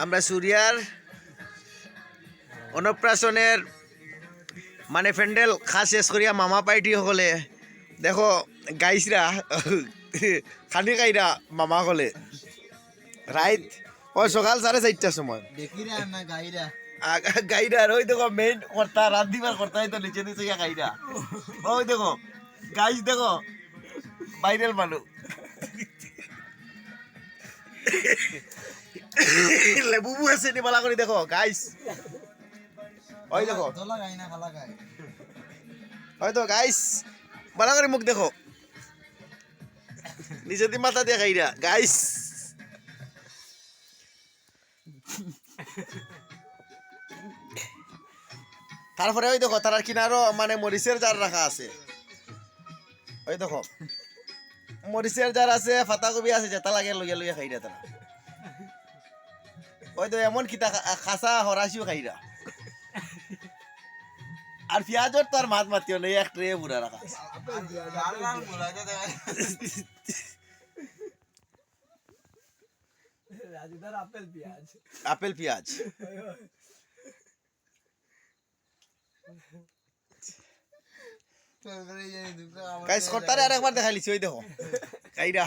আমরা সুরিয়ার অন্নপ্রাশনের মানে প্যান্ডেল খা শেষ করিয়া মামা পাইটি হলে দেখো গাইসরা খানি খাইরা মামা হলে রাইত ও সকাল 4:30টার সময় দেখিরা না গাইরা গাইরা ওই দেখো মেইন কর্তা রাত দিবার কর্তা তো নিচে নিচে গাইরা ওই দেখো গাইস দেখো ভাইরাল মানুষ লেবু আছে নি বালা করে দেখো গাইস ওই দেখো দলা গাই না খালা গাই ওই তো গাইস বালা করে মুখ দেখো নিচে দি মাথা দিয়ে গাইরা গাইস তারপরে ওই দেখো তার কিনারও মানে মরিচের জার রাখা আছে ওই দেখো মরিচের জার আছে পাতাকপি আছে যেটা লাগে লইয়া লইয়া খাইরা তারা ওই তো এমন কিতা খাসা হরাসিও খাইরা আর পেঁয়াজর তো আর মাত মাতিও নেই এক ট্রে বুড়া রাখা আছে। লাল লাল মুলাতে দেখা রাজুদার আপেল পেঁয়াজ আপেল পেঁয়াজ তো করে জানি দুটো গাইস কর্তারে আরেকবার দেখাইলিছি ওই দেখো খাইরা